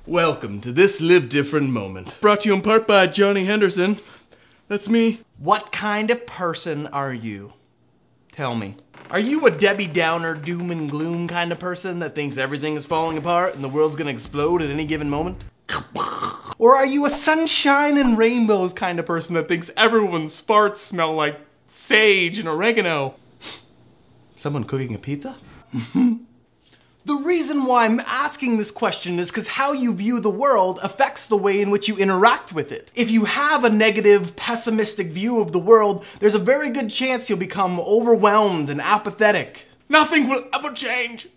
Welcome to this Live Different moment. Brought to you in part by Johnny Henderson. That's me. What kind of person are you? Tell me. Are you a Debbie Downer, doom and gloom kind of person that thinks everything is falling apart and the world's gonna explode at any given moment? Or are you a sunshine and rainbows kind of person that thinks everyone's farts smell like sage and oregano? Someone cooking a pizza? The reason why I'm asking this question is because how you view the world affects the way in which you interact with it. If you have a negative, pessimistic view of the world, there's a very good chance you'll become overwhelmed and apathetic. Nothing will ever change.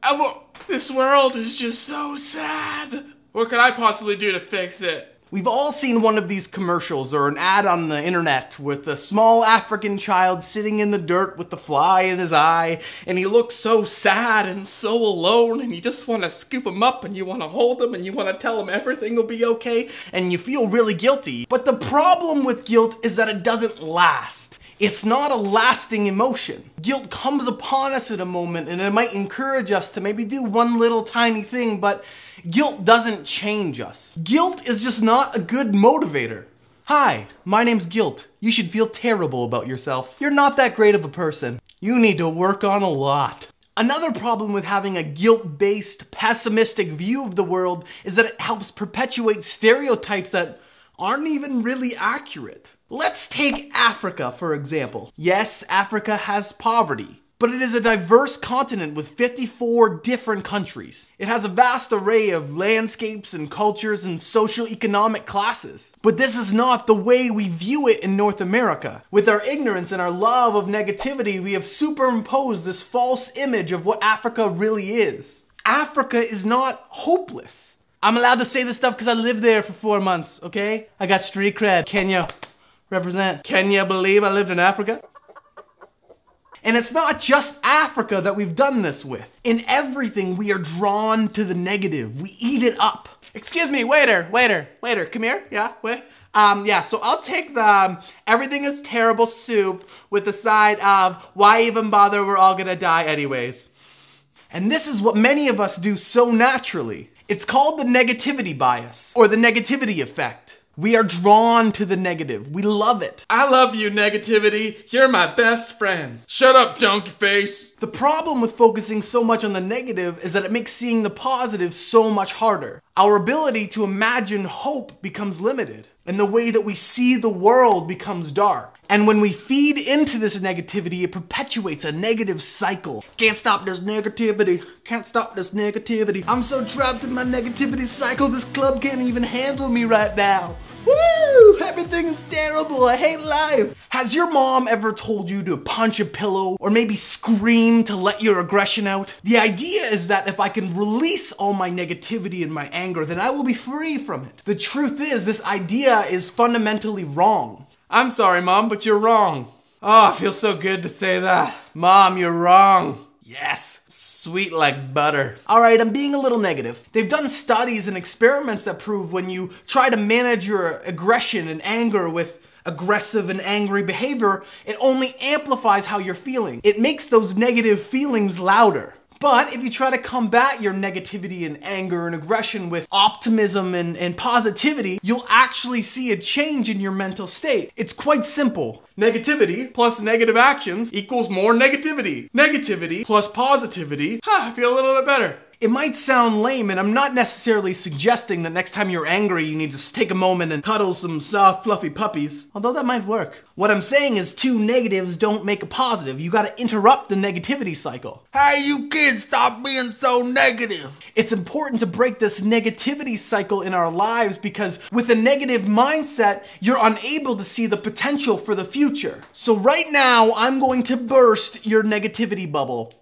Ever. This world is just so sad. What could I possibly do to fix it? We've all seen one of these commercials or an ad on the internet with a small African child sitting in the dirt with the fly in his eye, and he looks so sad and so alone, and you just want to scoop him up and you want to hold him and you want to tell him everything will be okay, and you feel really guilty. But the problem with guilt is that it doesn't last. It's not a lasting emotion. Guilt comes upon us at a moment and it might encourage us to maybe do one little tiny thing, but guilt doesn't change us. Guilt is just not a good motivator. Hi, my name's Guilt. You should feel terrible about yourself. You're not that great of a person. You need to work on a lot. Another problem with having a guilt-based, pessimistic view of the world is that it helps perpetuate stereotypes that aren't even really accurate. Let's take Africa, for example. Yes, Africa has poverty, but it is a diverse continent with 54 different countries. It has a vast array of landscapes and cultures and socio-economic classes. But this is not the way we view it in North America. With our ignorance and our love of negativity, we have superimposed this false image of what Africa really is. Africa is not hopeless. I'm allowed to say this stuff because I lived there for 4 months, okay? I got street cred. Kenya. Represent. Can you believe I lived in Africa? And it's not just Africa that we've done this with. In everything, we are drawn to the negative. We eat it up. Excuse me, waiter, come here. Yeah, wait. So I'll take the everything is terrible soup with the side of why even bother, we're all gonna die anyways. And this is what many of us do so naturally. It's called the negativity bias, or the negativity effect. We are drawn to the negative. We love it. I love you, negativity. You're my best friend. Shut up, donkey face. The problem with focusing so much on the negative is that it makes seeing the positive so much harder. Our ability to imagine hope becomes limited, and the way that we see the world becomes dark. And when we feed into this negativity, it perpetuates a negative cycle. Can't stop this negativity. Can't stop this negativity. I'm so trapped in my negativity cycle, this club can't even handle me right now. Woo! Everything is terrible. I hate life. Has your mom ever told you to punch a pillow or maybe scream to let your aggression out? The idea is that if I can release all my negativity and my anger, then I will be free from it. The truth is, this idea is fundamentally wrong. I'm sorry, Mom, but you're wrong. Oh, it feels so good to say that. Mom, you're wrong. Yes, sweet like butter. All right, I'm being a little negative. They've done studies and experiments that prove when you try to manage your aggression and anger with aggressive and angry behavior, it only amplifies how you're feeling. It makes those negative feelings louder. But if you try to combat your negativity and anger and aggression with optimism and positivity, you'll actually see a change in your mental state. It's quite simple. Negativity plus negative actions equals more negativity. Negativity plus positivity. I feel a little bit better. It might sound lame, and I'm not necessarily suggesting that next time you're angry you need to just take a moment and cuddle some soft, fluffy puppies, although that might work. What I'm saying is two negatives don't make a positive. You gotta interrupt the negativity cycle. Hey, you kids, stop being so negative. It's important to break this negativity cycle in our lives because with a negative mindset, you're unable to see the potential for the future. So right now, I'm going to burst your negativity bubble.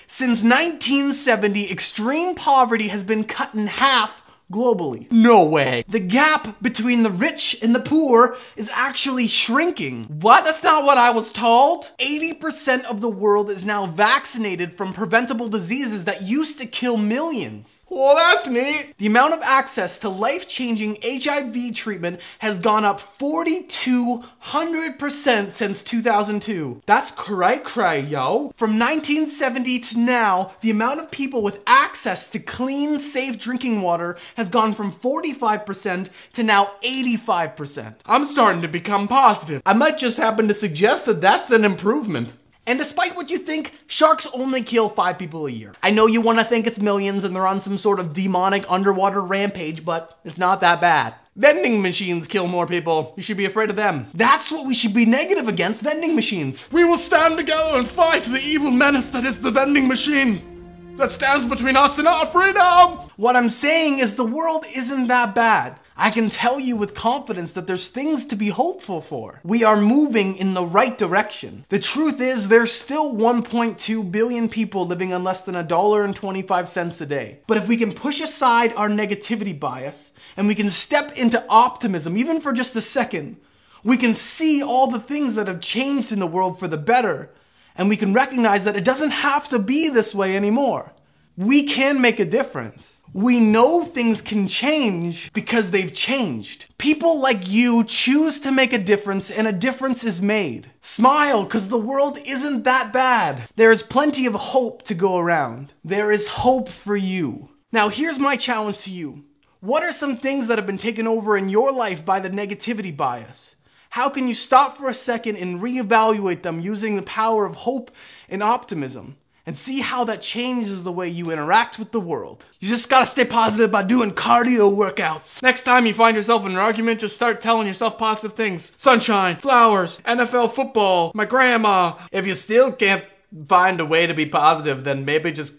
Since 1970, extreme poverty has been cut in half globally. No way. The gap between the rich and the poor is actually shrinking. What? That's not what I was told. 80% of the world is now vaccinated from preventable diseases that used to kill millions. Well, that's neat. The amount of access to life-changing HIV treatment has gone up 4,200% since 2002. That's cray, yo. From 1970 to now, the amount of people with access to clean, safe drinking water has gone from 45% to now 85%. I'm starting to become positive. I might just happen to suggest that that's an improvement. And despite what you think, sharks only kill 5 people a year. I know you want to think it's millions and they're on some sort of demonic underwater rampage, but it's not that bad. Vending machines kill more people. You should be afraid of them. That's what we should be negative against, vending machines. We will stand together and fight the evil menace that is the vending machine that stands between us and our freedom. What I'm saying is the world isn't that bad. I can tell you with confidence that there's things to be hopeful for. We are moving in the right direction. The truth is there's still 1.2 billion people living on less than $1.25 a day. But if we can push aside our negativity bias and we can step into optimism, even for just a second, we can see all the things that have changed in the world for the better, and we can recognize that it doesn't have to be this way anymore. We can make a difference. We know things can change because they've changed. People like you choose to make a difference, and a difference is made. Smile, because the world isn't that bad. There is plenty of hope to go around. There is hope for you. Now here's my challenge to you. What are some things that have been taken over in your life by the negativity bias? How can you stop for a second and reevaluate them using the power of hope and optimism? And see how that changes the way you interact with the world. You just gotta stay positive by doing cardio workouts. Next time you find yourself in an argument, just start telling yourself positive things. Sunshine, flowers, NFL football, my grandma. If you still can't find a way to be positive, then maybe just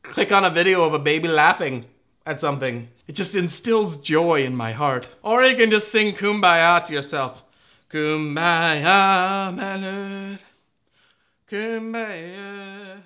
click on a video of a baby laughing at something. It just instills joy in my heart. Or you can just sing Kumbaya to yourself. Kumbaya, my lord. Kumbaya.